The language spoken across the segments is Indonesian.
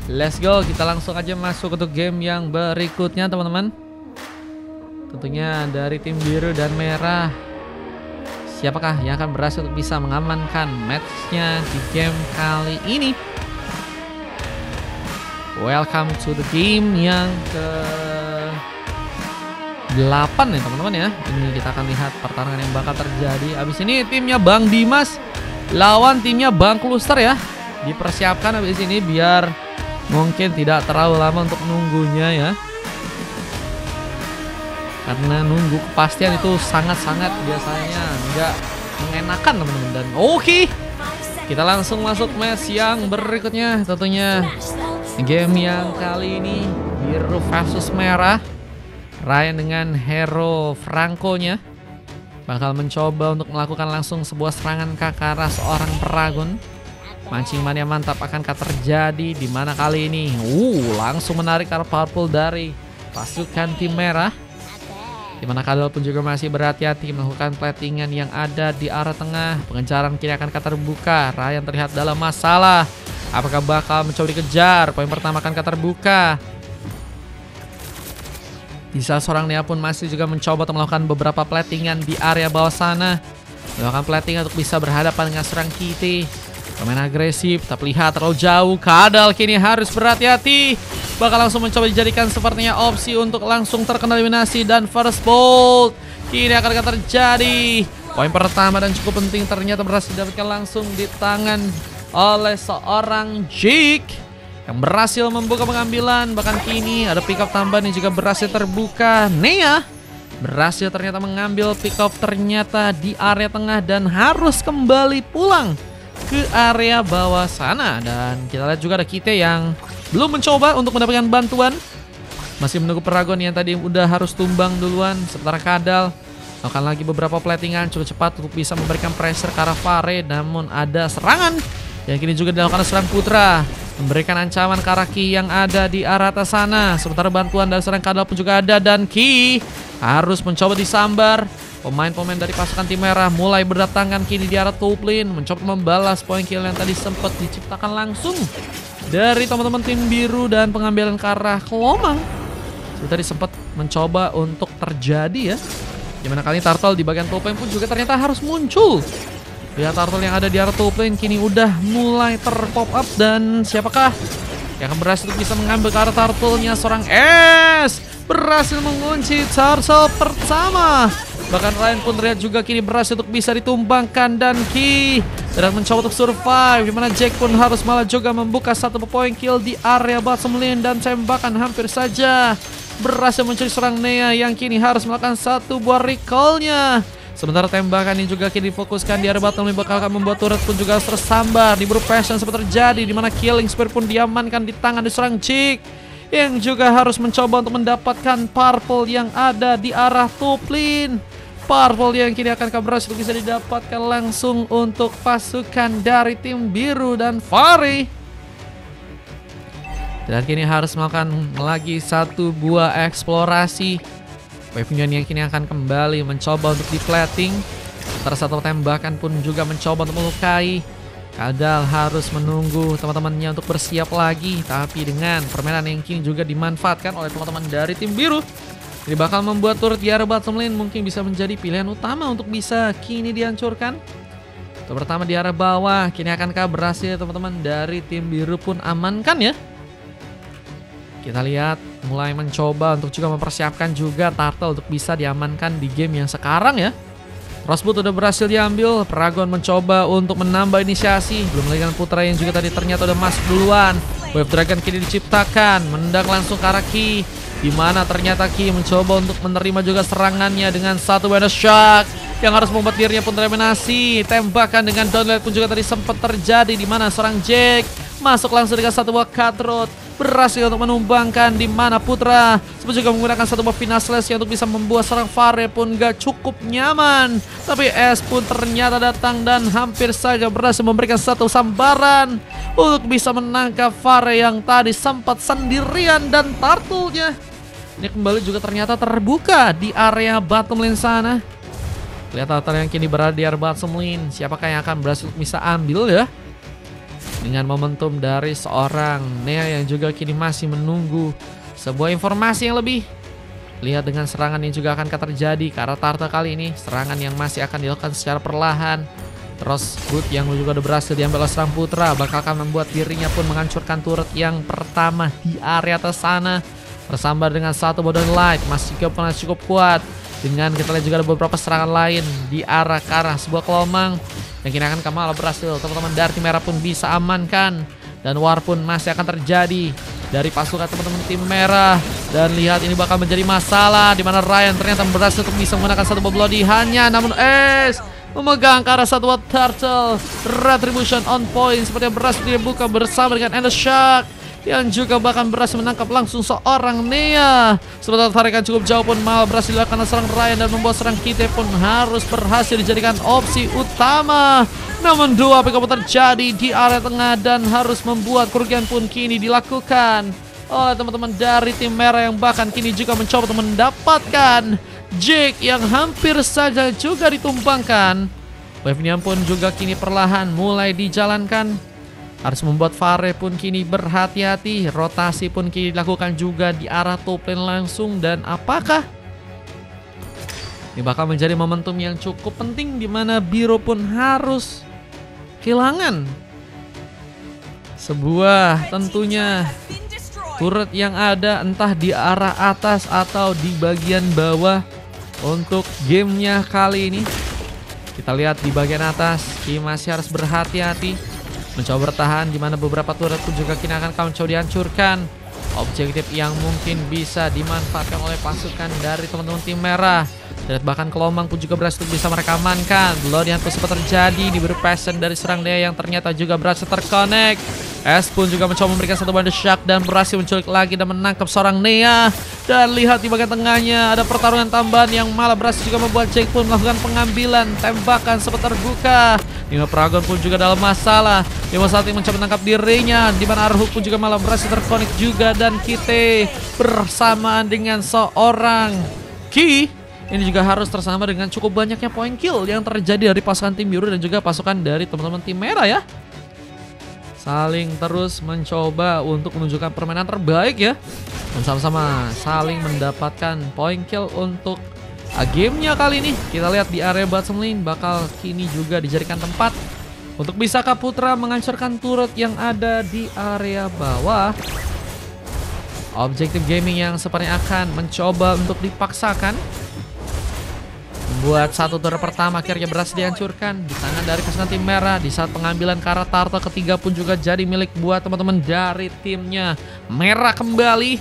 Let's go, kita langsung aja masuk untuk game yang berikutnya teman-teman. Tentunya dari tim biru dan merah. Siapakah yang akan berhasil untuk bisa mengamankan matchnya di game kali ini? Welcome to the game yang ke-8 ya teman-teman ya. Ini kita akan lihat pertarungan yang bakal terjadi. Abis ini timnya Bang Dimas lawan timnya Bang Kluster ya. Dipersiapkan abis ini biar mungkin tidak terlalu lama untuk nunggunya ya. Karena nunggu kepastian itu sangat-sangat biasanya nggak mengenakan teman-teman. Dan oke, kita langsung masuk match yang berikutnya. Tentunya game yang kali ini biru versus merah. Ryan dengan hero Franco-nya bakal mencoba untuk melakukan langsung sebuah serangan ke arah seorang Paragon. Mancing mania mantap akankah terjadi di mana kali ini? Langsung menarik arah powerful dari pasukan tim merah. Di mana Kadal pun juga masih berhati-hati melakukan platingan yang ada di arah tengah. Pengejaran kini akan terbuka. Ryan terlihat dalam masalah. Apakah bakal mencoba dikejar? Poin pertama akan terbuka. Bisa seorang Nia pun masih juga mencoba untuk melakukan beberapa platingan di area bawah sana. Melakukan platingan untuk bisa berhadapan dengan seorang Kitty. Pemain agresif, tapi lihat terlalu jauh. Kadal kini harus berhati-hati. Bakal langsung mencoba dijadikan sepertinya opsi untuk langsung terkena eliminasi. Dan first bolt kini akan terjadi. Poin pertama dan cukup penting ternyata berhasil didapatkan langsung di tangan oleh seorang Jake yang berhasil membuka pengambilan. Bahkan kini ada pick up tambahan yang juga berhasil terbuka. Nea berhasil ternyata mengambil pick up ternyata di area tengah dan harus kembali pulang ke area bawah sana. Dan kita lihat juga ada Kite yang belum mencoba untuk mendapatkan bantuan. Masih menunggu Paragon yang tadi udah harus tumbang duluan. Sementara Kadal akan lagi beberapa platingan cukup cepat untuk bisa memberikan pressure ke arah Fare. Namun ada serangan yang kini juga dilakukan serang Putra, memberikan ancaman ke arah Ki yang ada di arah atas sana. Sementara bantuan dari serang Kadal pun juga ada. Dan Ki harus mencoba disambar. Pemain-pemain dari pasukan tim merah mulai berdatangan kini di arah top lane, mencoba membalas poin kill yang tadi sempat diciptakan langsung dari teman-teman tim biru. Dan pengambilan ke arah Kelomang itu tadi sempat mencoba untuk terjadi ya. Dimana kali ini Turtle di bagian top lane pun juga ternyata harus muncul. Lihat Turtle yang ada di arah top lane kini udah mulai terpop up. Dan siapakah yang akan berhasil untuk bisa mengambil ke arah Turtle-nya? Seorang S berhasil mengunci Turtle pertama. Bahkan Ryan pun terlihat juga kini berhasil untuk bisa ditumbangkan. Dan Ki sedang mencoba untuk survive, dimana Jack pun harus malah juga membuka satu poin kill di area bottom lane. Dan tembakan hampir saja berhasil mencuri seorang Nea yang kini harus melakukan satu buah recall-nya. Sementara tembakan ini juga kini difokuskan di area bottom lane, bakal membuat turret pun juga harus tersambar. Diburu passion sempat terjadi, dimana killing spear pun diamankan di tangan di seorang Jack yang juga harus mencoba untuk mendapatkan purple yang ada di arah top lane. Purple yang kini akan berhasil bisa didapatkan langsung untuk pasukan dari tim biru dan Fare. Dan kini harus melakukan lagi satu buah eksplorasi. Wave Union yang kini akan kembali mencoba untuk di-plating. Sementara satu tembakan pun juga mencoba untuk melukai. Kadal harus menunggu teman-temannya untuk bersiap lagi. Tapi dengan permainan yang kini juga dimanfaatkan oleh teman-teman dari tim biru, ini bakal membuat turret di area bottom lane mungkin bisa menjadi pilihan utama untuk bisa kini dihancurkan. Untuk pertama di arah bawah, kini akankah berhasil teman-teman dari tim biru pun amankan ya. Kita lihat mulai mencoba untuk juga mempersiapkan juga Turtle untuk bisa diamankan di game yang sekarang ya. Rosebud udah berhasil diambil. Paragon mencoba untuk menambah inisiasi. Belum lagi dengan Putra yang juga tadi ternyata udah masuk duluan. Wave Dragon kini diciptakan, menendang langsung ke arah Ki, dimana ternyata Ki mencoba untuk menerima juga serangannya dengan satu bonus shock yang harus membuat dirinya pun tereliminasi. Tembakan dengan downlight pun juga tadi sempat terjadi, dimana seorang Jack masuk langsung dengan satu buah cutthroat, berhasil untuk menumbangkan, dimana Putra sempat juga menggunakan satu buah final slash untuk bisa membuat seorang Fare pun gak cukup nyaman. Tapi S pun ternyata datang dan hampir saja berhasil memberikan satu sambaran untuk bisa menangkap Fare yang tadi sempat sendirian. Dan Turtle-nya ini kembali juga ternyata terbuka di area bottom lane sana. Lihat Turtle yang kini berada di area bottom lane. Siapakah yang akan berhasil bisa ambil ya? dengan momentum dari seorang Nea yang juga kini masih menunggu sebuah informasi yang lebih. Lihat dengan serangan yang juga akan terjadi karena Tarta kali ini serangan yang masih akan dilakukan secara perlahan. Terus Boot yang juga udah berhasil diambil oleh serang Putra bakal akan membuat dirinya pun menghancurkan turret yang pertama di area atas sana. Bersambar dengan satu Modern Light masih cukup kuat. Dengan kita lihat juga ada beberapa serangan lain di arah ke arah sebuah kelomang yang kini akan Kamala berhasil teman-teman dari tim merah pun bisa amankan. Dan war pun masih akan terjadi dari pasukan teman-teman tim merah. Dan lihat ini bakal menjadi masalah di mana Ryan ternyata berhasil untuk bisa menggunakan satu Bloody hanya, namun memegang ke arah satu Turtle. Retribution on point seperti yang berhasil dibuka bersama dengan Ender Shark yang juga bahkan berhasil menangkap langsung seorang Nea. Sementara tarikan cukup jauh pun malah berhasil dilakukan serang Ryan dan membuat serang Kite pun harus berhasil dijadikan opsi utama. Namun dua pick up terjadi di area tengah dan harus membuat kerugian pun kini dilakukan oleh teman-teman dari tim merah yang bahkan kini juga mencoba untuk mendapatkan Jake yang hampir saja juga ditumbangkan. Wave-nya pun juga kini perlahan mulai dijalankan. Harus membuat Fare pun kini berhati-hati. Rotasi pun kini dilakukan juga di arah top lane langsung. Dan apakah ini bakal menjadi momentum yang cukup penting di mana Biro pun harus kehilangan sebuah tentunya turret yang ada entah di arah atas atau di bagian bawah untuk gamenya kali ini. Kita lihat di bagian atas Ki masih harus berhati-hati mencoba bertahan di mana beberapa turret pun juga kini akan mencoba dihancurkan. Objektif yang mungkin bisa dimanfaatkan oleh pasukan dari teman-teman tim merah. Dan bahkan Kelomang pun juga berhasil bisa mereka amankan. Bloody pun sempat terjadi diberi passion dari serang Nea yang ternyata juga berhasil terconnect. S pun juga mencoba memberikan satu Wonder Shock dan berhasil menculik lagi dan menangkap seorang Nea. Dan lihat di bagian tengahnya ada pertarungan tambahan yang malah berhasil juga membuat Jake pun melakukan pengambilan tembakan sempat terbuka. Nima Paragon pun juga dalam masalah. Nima saat ini mencoba menangkap dirinya, di mana Arhuk pun juga malah berhasil terkonek juga. Dan Kite bersamaan dengan seorang Ki ini juga harus tersama dengan cukup banyaknya point kill yang terjadi dari pasukan tim biru dan juga pasukan dari teman-teman tim merah ya. Saling terus mencoba untuk menunjukkan permainan terbaik ya. Dan sama-sama saling mendapatkan point kill untuk gamenya kali ini. Kita lihat di area bottom lane bakal kini juga dijadikan tempat untuk bisakah Putra menghancurkan turret yang ada di area bawah. Objektif gaming yang sepertinya akan mencoba untuk dipaksakan. Membuat satu turret pertama akhirnya berhasil dihancurkan di tangan dari pasukan tim merah. Di saat pengambilan ke arah Turtle ketiga pun juga jadi milik buat teman-teman dari timnya merah kembali.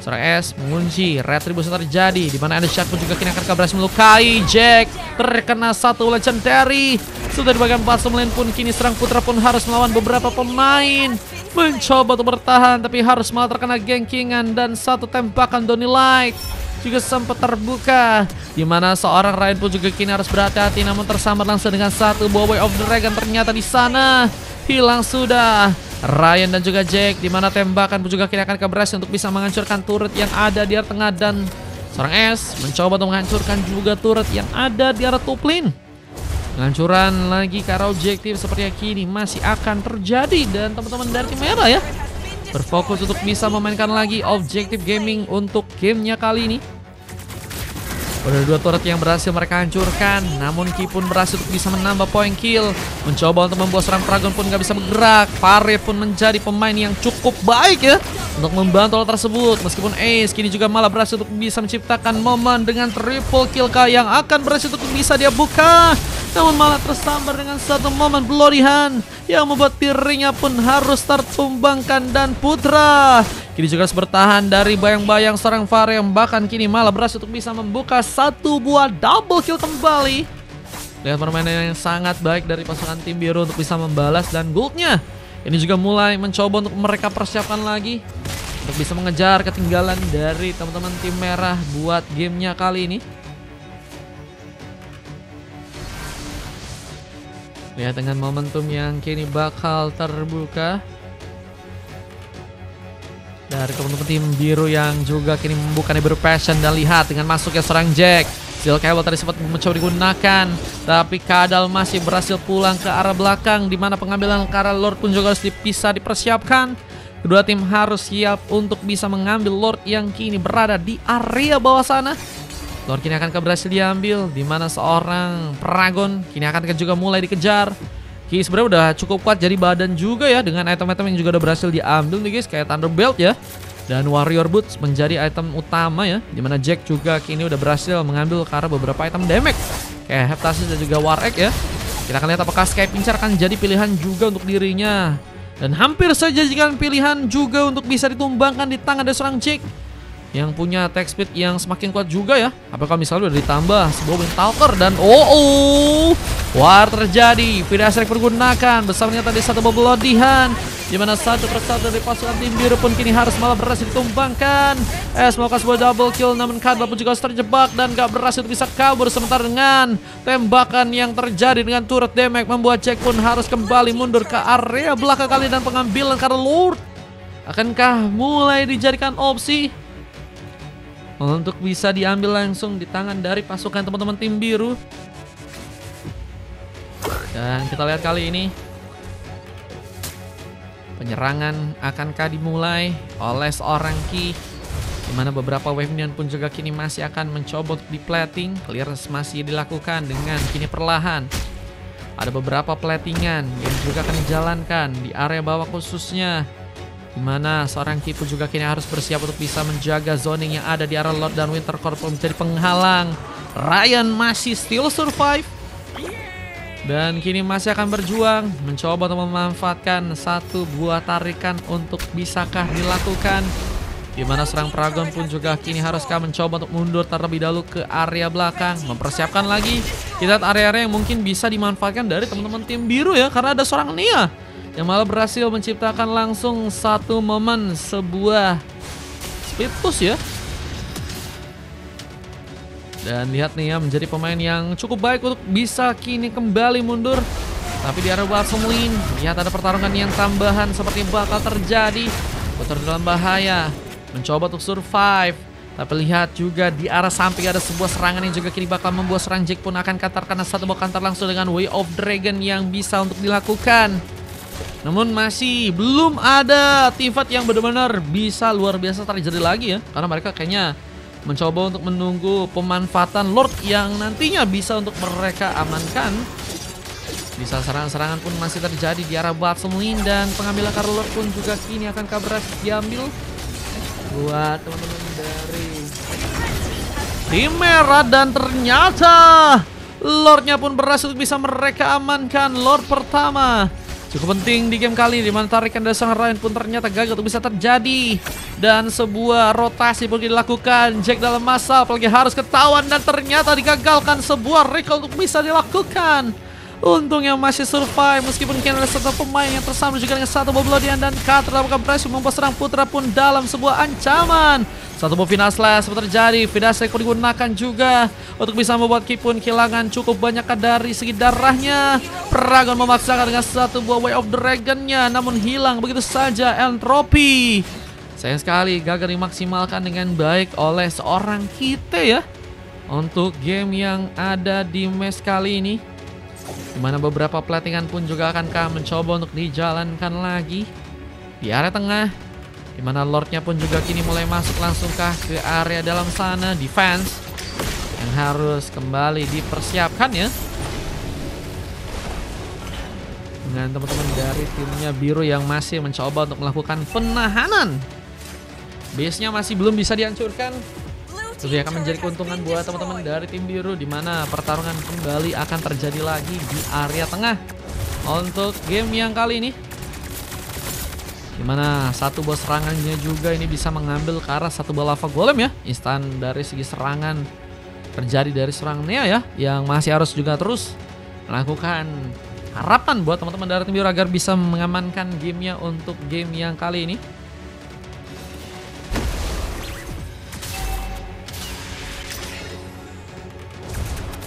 Seorang S mengunci, retribusi terjadi di mana Ender Shark pun juga kini akan berhasil melukai Jack. Terkena satu legendary. Sudah di bagian bottom lane pun kini serang Putra pun harus melawan beberapa pemain. Mencoba untuk bertahan tapi harus malah terkena gankingan dan satu tembakan Donny Light juga sempat terbuka. Di mana seorang Ryan pun juga kini harus berhati-hati namun tersambar langsung dengan satu buah Way of the Dragon ternyata di sana. Hilang sudah Ryan dan juga Jack, di mana tembakan pun juga kini akan berhasil untuk bisa menghancurkan turret yang ada di arah tengah. Dan seorang S mencoba untuk menghancurkan juga turret yang ada di arah top lane. Penghancuran lagi ke arah objektif seperti yang kini masih akan terjadi. Dan teman-teman dari tim merah ya berfokus untuk bisa memainkan lagi objektif gaming untuk gamenya kali ini. Udah dua turret yang berhasil mereka hancurkan, namun Ki pun berhasil untuk bisa menambah point kill. Mencoba untuk membuat serang Paragon pun gak bisa bergerak. Fare pun menjadi pemain yang cukup baik ya untuk membantu hal tersebut. Meskipun Ace kini juga malah berhasil untuk bisa menciptakan momen dengan triple kill yang akan berhasil untuk bisa dia buka. Namun malah tersambar dengan satu momen Bloody Hand yang membuat dirinya pun harus tertumbangkan. Dan Putra kini juga harus bertahan dari bayang-bayang seorang Fare yang bahkan kini malah berhasil untuk bisa membuka satu buah double kill kembali. Lihat permainan yang sangat baik dari pasukan tim biru untuk bisa membalas. Dan goldnya ini juga mulai mencoba untuk mereka persiapkan lagi untuk bisa mengejar ketinggalan dari teman-teman tim merah buat gamenya kali ini. Lihat dengan momentum yang kini bakal terbuka dari teman-teman tim biru yang juga kini membuka Never Passion. Dan lihat dengan masuknya seorang Jack, Steel Cable tadi sempat mencoba digunakan, tapi Kadal masih berhasil pulang ke arah belakang, di mana pengambilan ke arah Lord pun juga harus dipersiapkan. Kedua tim harus siap untuk bisa mengambil Lord yang kini berada di area bawah sana. Lord kini akan berhasil diambil, di mana seorang Paragon kini akan juga mulai dikejar. Ki sebenarnya udah cukup kuat jadi badan juga ya, dengan item-item yang juga udah berhasil diambil nih guys, kayak Thunder Belt ya. Dan Warrior Boots menjadi item utama ya, dimana Jack juga kini udah berhasil mengambil ke arah beberapa item damage kayak Heptasis dan juga War Egg ya. Kita akan lihat apakah Sky Pincer akan jadi pilihan juga untuk dirinya. Dan hampir saja jika pilihan juga untuk bisa ditumbangkan di tangan dari seorang Jack yang punya attack speed yang semakin kuat juga ya. Apakah misalnya udah ditambah sebuah Windtalker dan war terjadi. Firastrike pergunakan besarnya tadi satu bobelodihan, di mana satu persatu dari pasukan tim biru pun kini harus malah berhasil ditumbangkan. Melakukan sebuah double kill, namun Kadal pun juga terjebak dan gak berhasil bisa kabur. Sementara dengan tembakan yang terjadi dengan turret damage membuat Jack pun harus kembali mundur ke area belakang kali, dan pengambilan karena Lord akankah mulai dijadikan opsi untuk bisa diambil langsung di tangan dari pasukan teman-teman tim biru. Dan kita lihat kali ini penyerangan akankah dimulai oleh seorang Ki, dimana beberapa wave minion pun juga kini masih akan mencoba untuk di plating. Clearance masih dilakukan dengan kini perlahan. Ada beberapa platingan yang juga akan dijalankan di area bawah khususnya, dimana seorang Ki pun juga kini harus bersiap untuk bisa menjaga zoning yang ada di arah Lord dan Wintercore menjadi penghalang. Ryan masih still survive dan kini masih akan berjuang mencoba untuk memanfaatkan satu buah tarikan untuk bisakah dilakukan, dimana serang Paragon pun juga kini haruskah mencoba untuk mundur terlebih dahulu ke area belakang, mempersiapkan lagi. Kita lihat area-area yang mungkin bisa dimanfaatkan dari teman-teman tim biru ya, karena ada seorang Nia yang malah berhasil menciptakan langsung satu momen sebuah speed push ya. Dan lihat nih ya, menjadi pemain yang cukup baik untuk bisa kini kembali mundur. Tapi di area Blossom Lane, lihat ada pertarungan yang tambahan seperti bakal terjadi. Putar dalam bahaya, mencoba untuk survive. Tapi lihat juga di arah samping ada sebuah serangan yang juga kini bakal membuat serang Jack pun akan katar, karena satu buah counter langsung dengan Way of Dragon yang bisa untuk dilakukan. Namun masih belum ada teamfight yang benar-benar bisa luar biasa terjadi lagi ya, karena mereka kayaknya mencoba untuk menunggu pemanfaatan Lord yang nantinya bisa untuk mereka amankan. Bisa serangan-serangan pun masih terjadi di arah Blossom Lane, dan pengambilan kartu Lord pun juga kini akan berhasil diambil buat teman-teman dari tim merah. Dan ternyata Lordnya pun berhasil bisa mereka amankan. Lord pertama cukup penting di game kali ini, dimana tarikan dari sang Ryan pun ternyata gagal untuk bisa terjadi. Dan sebuah rotasi pun dilakukan. Jack dalam masa apalagi harus ketahuan, dan ternyata digagalkan sebuah recall untuk bisa dilakukan. Untungnya masih survive, meskipun kini ada satu pemain yang tersambung juga dengan satu bobelodian, dan Katra berhasil membuat serang putra pun dalam sebuah ancaman. Satu buah final slash terjadi, final slash digunakan juga untuk bisa membuat Ki pun kehilangan cukup banyak dari segi darahnya. Paragon memaksakan dengan satu buah Way of Dragon-nya, namun hilang begitu saja Entropy. Sayang sekali gagal dimaksimalkan dengan baik oleh seorang Kite ya untuk game yang ada di match kali ini, dimana beberapa platingan pun juga akankah mencoba untuk dijalankan lagi di area tengah, dimana Lordnya pun juga kini mulai masuk langsungkah ke area dalam sana. Defense yang harus kembali dipersiapkan ya, dengan teman-teman dari timnya biru yang masih mencoba untuk melakukan penahanan. Base-nya masih belum bisa dihancurkan. Tentunya akan menjadi keuntungan buat teman-teman dari tim biru, di mana pertarungan kembali akan terjadi lagi di area tengah untuk game yang kali ini, dimana satu buah serangannya juga ini bisa mengambil ke arah satu buah lava golem ya. Instan dari segi serangan terjadi dari serang Nea ya, yang masih harus juga terus melakukan harapan buat teman-teman dari tim biru agar bisa mengamankan gamenya untuk game yang kali ini.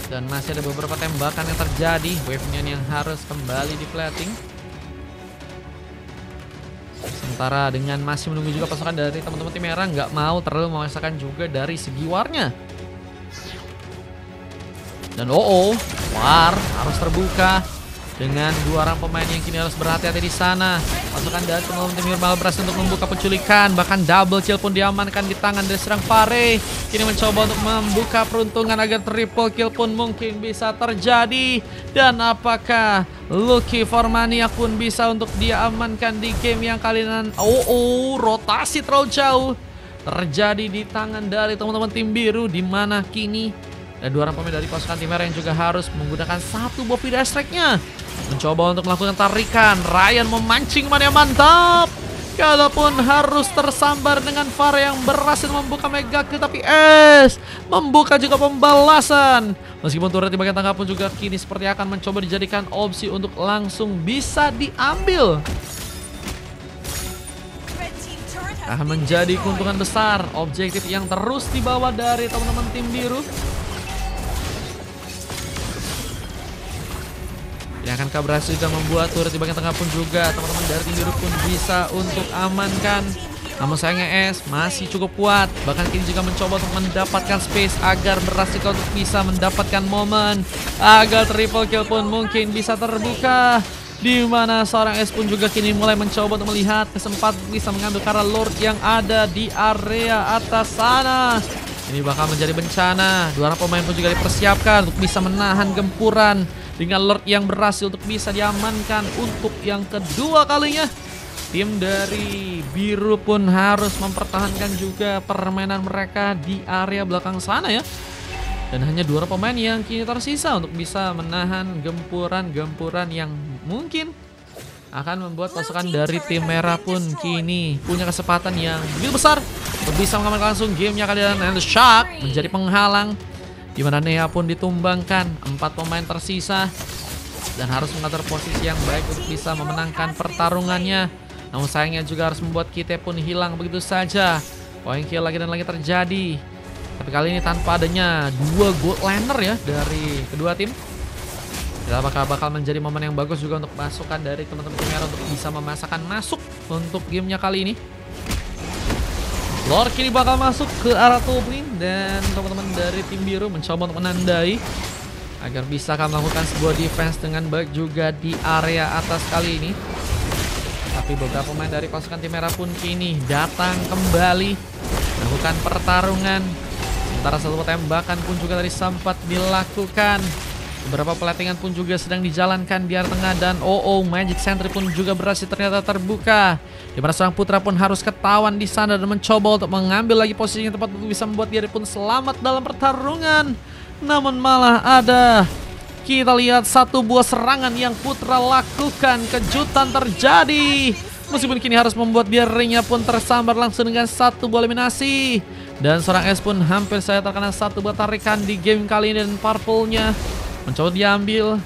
Dan masih ada beberapa tembakan yang terjadi, wave-nya yang harus kembali di plating. Sementara dengan masih menunggu juga pasukan dari teman-teman tim merah nggak mau terlalu memaksakan juga dari segi warnya. Dan War harus terbuka dengan dua orang pemain yang kini harus berhati-hati di sana. Pasukan dari teman-teman tim Hero berhasil untuk membuka penculikan, bahkan double kill pun diamankan di tangan dari serang Fare. Kini mencoba untuk membuka peruntungan agar triple kill pun mungkin bisa terjadi. Dan apakah Lucky Formania pun bisa untuk diamankan di game yang kali ini? Rotasi terlalu jauh terjadi di tangan dari teman-teman tim biru, di mana kini ada dua orang pemain dari pasukan tim merah yang juga harus menggunakan satu buah video strike-nya. Mencoba untuk melakukan tarikan. Ryan memancing mana yang mantap. Kalaupun harus tersambar dengan Fare yang berhasil membuka mega kill, tapi membuka juga pembalasan. Meskipun turret di bagian tengah pun juga kini seperti akan mencoba dijadikan opsi untuk langsung bisa diambil. Akan menjadi keuntungan besar. Objektif yang terus dibawa dari teman-teman tim biru. Yang akan berhasil juga membuat turret di bagian tengah pun juga teman-teman dari tim biru pun bisa untuk amankan. Namun sayangnya masih cukup kuat. Bahkan kini juga mencoba untuk mendapatkan space agar berhasil untuk bisa mendapatkan momen agar triple kill pun mungkin bisa terbuka. Di mana seorang pun juga kini mulai mencoba untuk melihat kesempatan bisa mengambil karena Lord yang ada di area atas sana. Ini bakal menjadi bencana. Dua orang pemain pun juga dipersiapkan untuk bisa menahan gempuran dengan Lord yang berhasil untuk bisa diamankan untuk yang kedua kalinya. Tim dari biru pun harus mempertahankan juga permainan mereka di area belakang sana ya. Dan hanya dua orang pemain yang kini tersisa untuk bisa menahan gempuran-gempuran yang mungkin akan membuat pasukan dari tim merah pun kini punya kesempatan yang begitu besar untuk bisa mengamankan langsung gamenya kalian. And the Shark menjadi penghalang, di mana Nea pun ditumbangkan. 4 pemain tersisa dan harus mengatur posisi yang baik untuk bisa memenangkan pertarungannya. Namun sayangnya juga harus membuat kita pun hilang begitu saja. Point kill lagi dan lagi terjadi. Tapi kali ini tanpa adanya 2 gold laner ya dari kedua tim. Kita bakal menjadi momen yang bagus juga untuk pasukan dari teman-teman tim merah untuk bisa memasakkan masuk untuk gamenya kali ini. Lord kini bakal masuk ke arah top lane dan teman-teman dari tim biru mencoba untuk menandai agar bisa melakukan sebuah defense dengan baik juga di area atas kali ini. Tapi beberapa pemain dari pasukan tim merah pun kini datang kembali melakukan pertarungan. Sementara satu tembakan pun juga tadi sempat dilakukan. Beberapa pelettingan pun juga sedang dijalankan di area tengah. Dan Magic Sentry pun juga berhasil ternyata terbuka. Di mana seorang putra pun harus ketahuan di sana dan mencoba untuk mengambil lagi posisi yang tepat untuk bisa membuat dia pun selamat dalam pertarungan. Namun malah ada, kita lihat satu buah serangan yang putra lakukan. Kejutan terjadi. Meskipun kini harus membuat dia ringnya pun tersambar langsung dengan satu buah eliminasi. Dan seorang pun hampir saya terkena satu buah tarikan di game kali ini. Dan purple-nya mencoba diambil.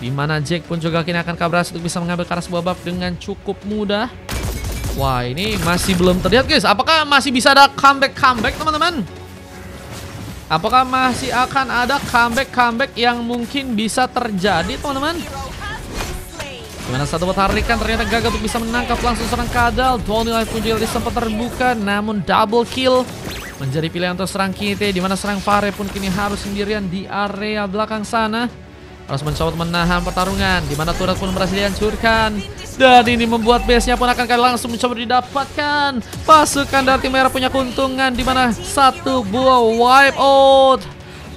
Dimana Jack pun juga kini akan berhasil untuk bisa mengambil karena sebuah buff dengan cukup mudah. Wah, ini masih belum terlihat guys. Apakah masih bisa ada comeback teman-teman? Apakah masih akan ada comeback yang mungkin bisa terjadi teman-teman? Dimana satu buah tarikan ternyata gagal untuk bisa menangkap langsung serang Kadal. Tony Life pun juga sempat terbuka, namun double kill menjadi pilihan untuk serang Kite. Dimana serang Fare pun kini harus sendirian di area belakang sana. Harus mencoba menahan pertarungan. Dimana turret pun berhasil dihancurkan. Dan ini membuat base-nya pun akan langsung mencoba didapatkan. Pasukan dari tim merah punya keuntungan. Dimana satu buah wipe out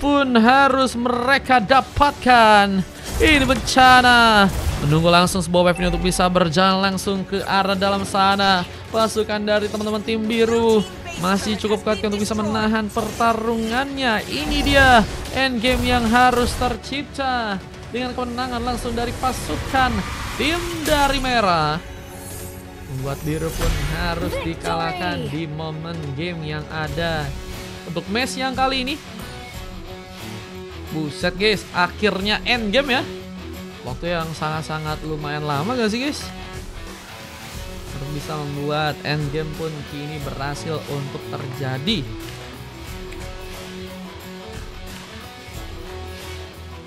pun harus mereka dapatkan. Ini bencana. Menunggu langsung sebuah wave ini untuk bisa berjalan langsung ke arah dalam sana. Pasukan dari teman-teman tim biru masih cukup kuat untuk bisa menahan pertarungannya. Ini dia endgame yang harus tercipta dengan kemenangan langsung dari pasukan tim dari merah. Membuat biru pun harus dikalahkan di momen game yang ada untuk match yang kali ini. Buset guys, akhirnya endgame ya. Waktu yang sangat-sangat lumayan lama gak sih guys? Untuk bisa membuat endgame pun kini berhasil untuk terjadi.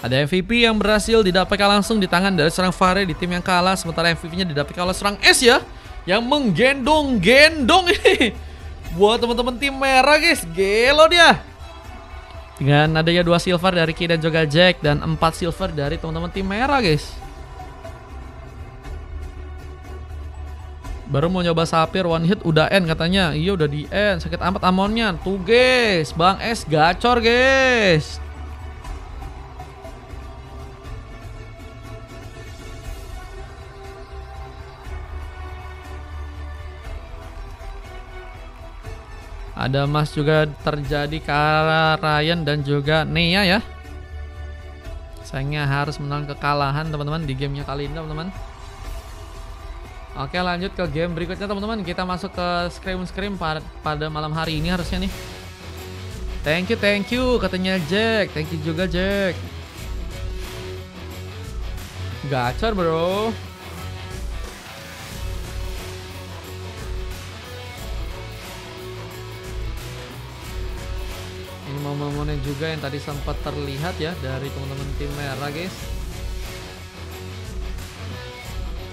Ada MVP yang berhasil didapatkan langsung di tangan dari seorang Fare di tim yang kalah. Sementara MVP-nya didapatkan oleh seorang S ya, yang menggendong-gendong ini buat teman-teman tim merah guys. Gelo dia. Dengan adanya 2 silver dari Ki dan juga Jack dan 4 silver dari teman-teman tim merah, guys. Baru mau nyoba sapir one hit udah end katanya. Iya udah di end. Sakit amat amonnya. Tuh guys, Bang S gacor guys. Ada emas juga terjadi ke arah Ryan dan juga Nia ya. Sayangnya harus menelan kekalahan teman-teman di gamenya kali ini teman-teman. Oke, lanjut ke game berikutnya teman-teman. Kita masuk ke scrim pada malam hari ini harusnya nih. Thank you katanya Jack. Thank you juga Jack. Gacor bro. Ini momen-momennya juga yang tadi sempat terlihat ya dari teman-teman tim merah guys.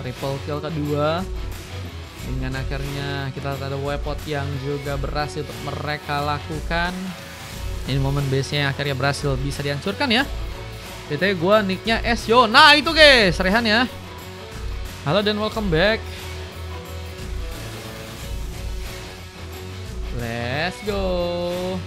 Triple kill kedua. Dengan akhirnya kita ada weapon yang juga berhasil untuk mereka lakukan. Ini momen base-nya akhirnya berhasil bisa dihancurkan ya. BTW gue nicknya Esyo. Nah itu guys, Rehan ya. Halo dan welcome back. Let's go.